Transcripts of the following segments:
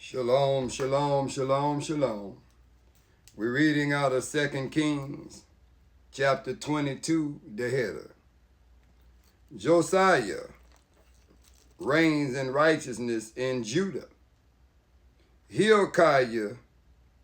Shalom, shalom, shalom, shalom. We're reading out of 2 Kings, chapter 22, the header. Josiah reigns in righteousness in Judah. Hilkiah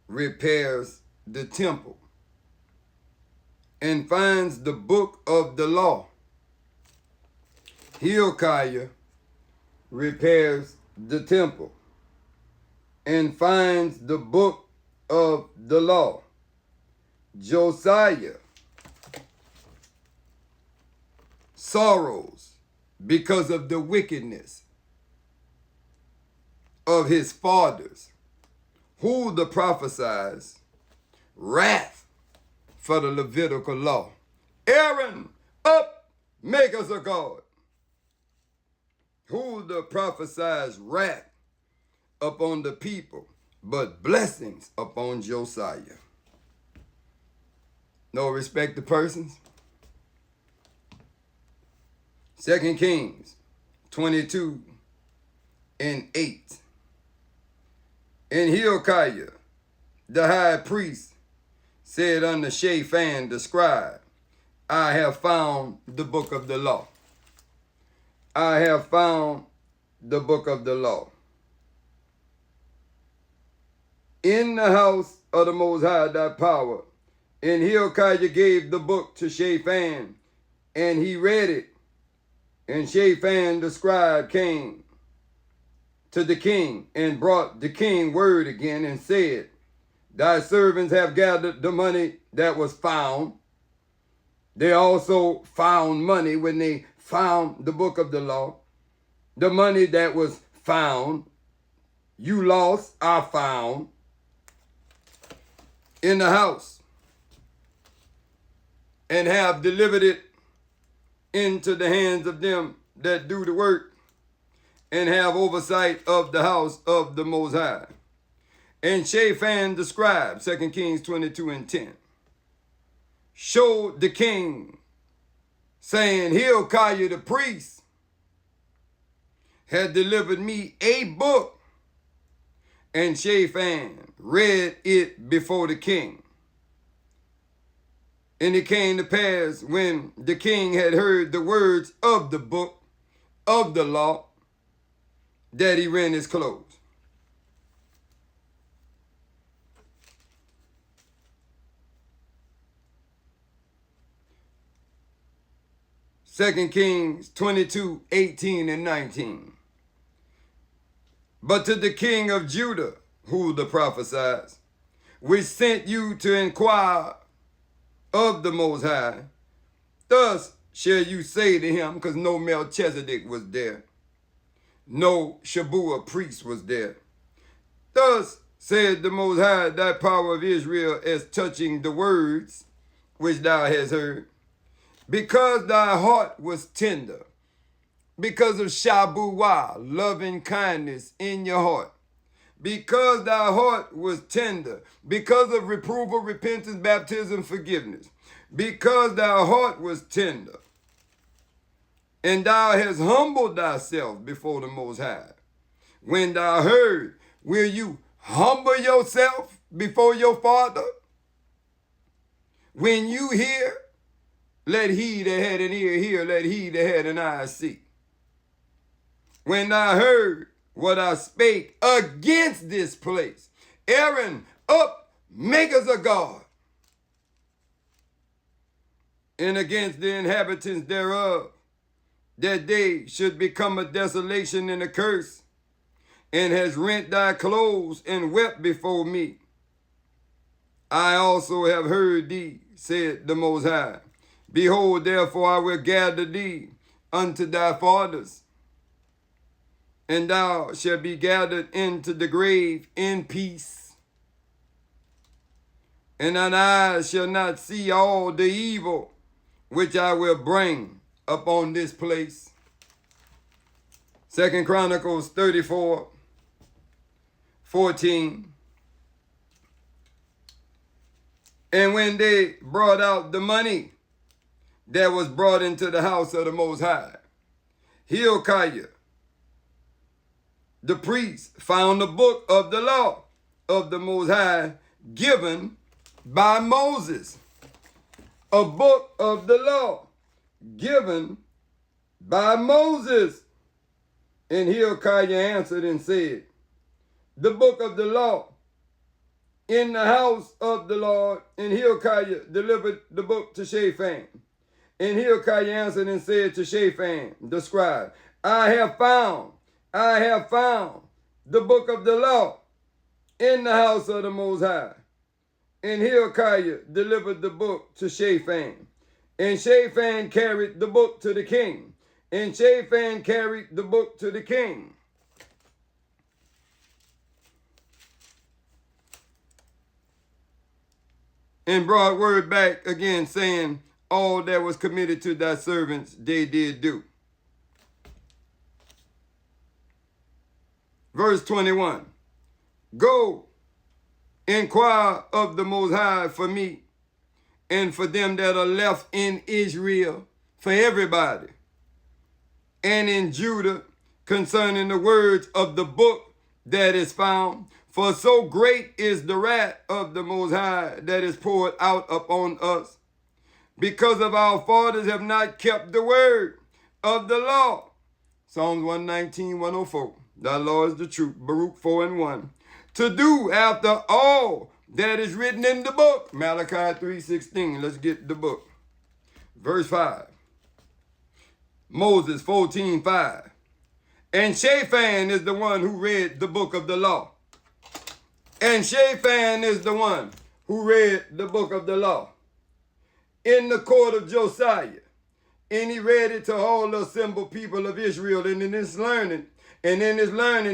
repairs the temple and finds the book of the law. Hilkiah repairs the temple and finds the book of the law. Josiah sorrows because of the wickedness of his fathers, who the prophesies wrath for the Levitical law. Aaron, up, make us a god. Who the prophesies wrath upon the people, but blessings upon Josiah. No respect to persons. 2 Kings 22 and 8. And Hilkiah, the high priest, said unto Shaphan the scribe, I have found the book of the law. I have found the book of the law in the house of the Most High, thy power. And Hilkiah gave the book to Shaphan, and he read it. And Shaphan the scribe came to the king and brought the king word again and said, Thy servants have gathered the money that was found. They also found money when they found the book of the law. The money that was found, you lost, I found in the house, and have delivered it into the hands of them that do the work, and have oversight of the house of the Most High. And Shaphan the scribe, 2 Kings 22 and 10, showed the king, saying, Hilkiah the priest had delivered me a book. And Shaphan read it before the king. And it came to pass, when the king had heard the words of the book of the law, that he rent his clothes. Second Kings 22, 18 and 19. But to the king of Judah, who the prophesies, which sent you to inquire of the Most High, thus shall you say to him, because no Melchizedek was there, no Shabuah priest was there. Thus said the Most High, thy power of Israel, as touching the words which thou hast heard, because thy heart was tender, because of Shabuah, loving kindness in your heart, because thy heart was tender, because of reproval, repentance, baptism, forgiveness, because thy heart was tender, and thou hast humbled thyself before the Most High. When thou heard, will you humble yourself before your Father? When you hear, let he that had an ear hear, let he that had an eye see. When thou heard what I spake against this place, Aaron, up, make us a god, and against the inhabitants thereof, that they should become a desolation and a curse, and has rent thy clothes and wept before me. I also have heard thee, said the Most High. Behold, therefore I will gather thee unto thy fathers, and thou shalt be gathered into the grave in peace. And thine eyes shall not see all the evil which I will bring upon this place. 2 Chronicles 34, 14. And when they brought out the money that was brought into the house of the Most High, Hilkiah the priests found the book of the law of the Most High given by Moses. A book of the law given by Moses. And Hilkiah answered and said, the book of the law in the house of the Lord. And Hilkiah delivered the book to Shaphan. And Hilkiah answered and said to Shaphan, the scribe, I have found the book of the law in the house of the Most High. And Hilkiah delivered the book to Shaphan. And Shaphan carried the book to the king. And Shaphan carried the book to the king. And brought word back again, saying, all that was committed to thy servants they did do. Verse 21. Go, inquire of the Most High for me, and for them that are left in Israel, for everybody, and in Judah, concerning the words of the book that is found. For so great is the wrath of the Most High that is poured out upon us, because of our fathers have not kept the word of the law. Psalms 119, 104. Thy law is the truth. Baruch 4 and 1. To do after all that is written in the book. Malachi 3:16. Let's get the book. Verse 5. Moses 14:5. And Shaphan is the one who read the book of the law. And Shaphan is the one who read the book of the law in the court of Josiah. And he read it to all the assembled people of Israel. And in his learning,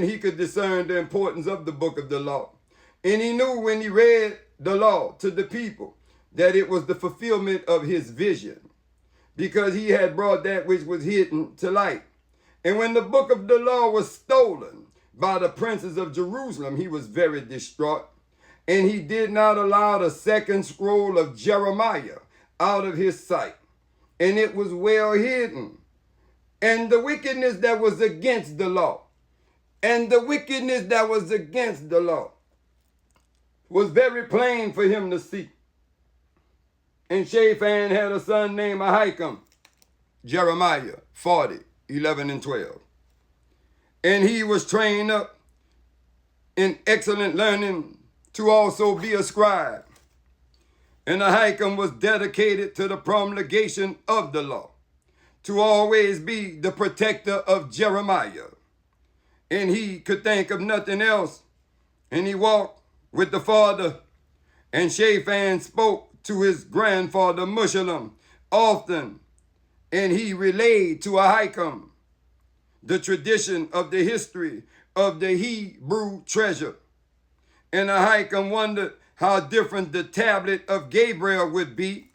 he could discern the importance of the book of the law. And he knew when he read the law to the people that it was the fulfillment of his vision, because he had brought that which was hidden to light. And when the book of the law was stolen by the princes of Jerusalem, he was very distraught. And he did not allow the second scroll of Jeremiah out of his sight. And it was well hidden. And the wickedness that was against the law, was very plain for him to see. And Shaphan had a son named Ahikam, Jeremiah 40, 11 and 12. And he was trained up in excellent learning to also be a scribe. And Ahikam was dedicated to the promulgation of the law, to always be the protector of Jeremiah. And he could think of nothing else. And he walked with the father. And Shaphan spoke to his grandfather Meshullam often. And he relayed to Ahikam the tradition of the history of the Hebrew treasure. And Ahikam wondered how different the tablet of Gabriel would be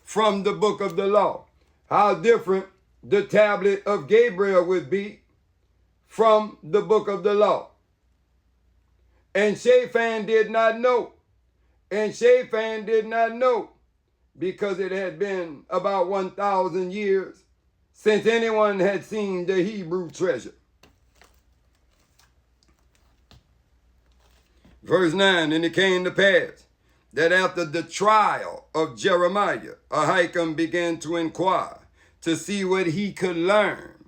from the book of the law. How different the tablet of Gabriel would be from the book of the law. And Shaphan did not know. Because it had been about 1,000 years since anyone had seen the Hebrew treasure. Verse 9, and it came to pass that after the trial of Jeremiah, Ahikam began to inquire to see what he could learn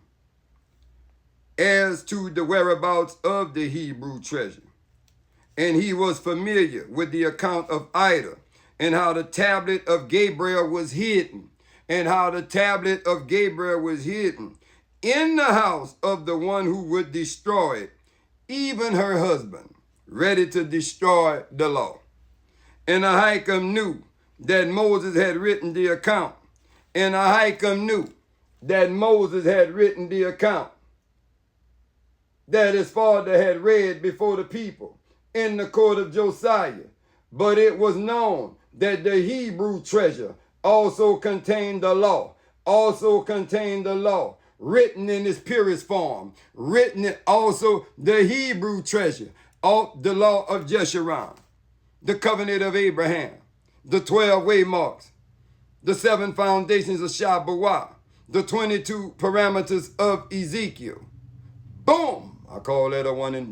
as to the whereabouts of the Hebrew treasure. And he was familiar with the account of Ida, and how the tablet of Gabriel was hidden, in the house of the one who would destroy it, even her husband, ready to destroy the law. And Ahikam knew that Moses had written the account. That his father had read before the people in the court of Josiah. But it was known that the Hebrew treasure also contained the law, written in its purest form, the Hebrew treasure, the law of Jeshurun, the covenant of Abraham, the 12 waymarks, the 7 foundations of Shabbawa, the 22 parameters of Ezekiel. Boom! I call that a one and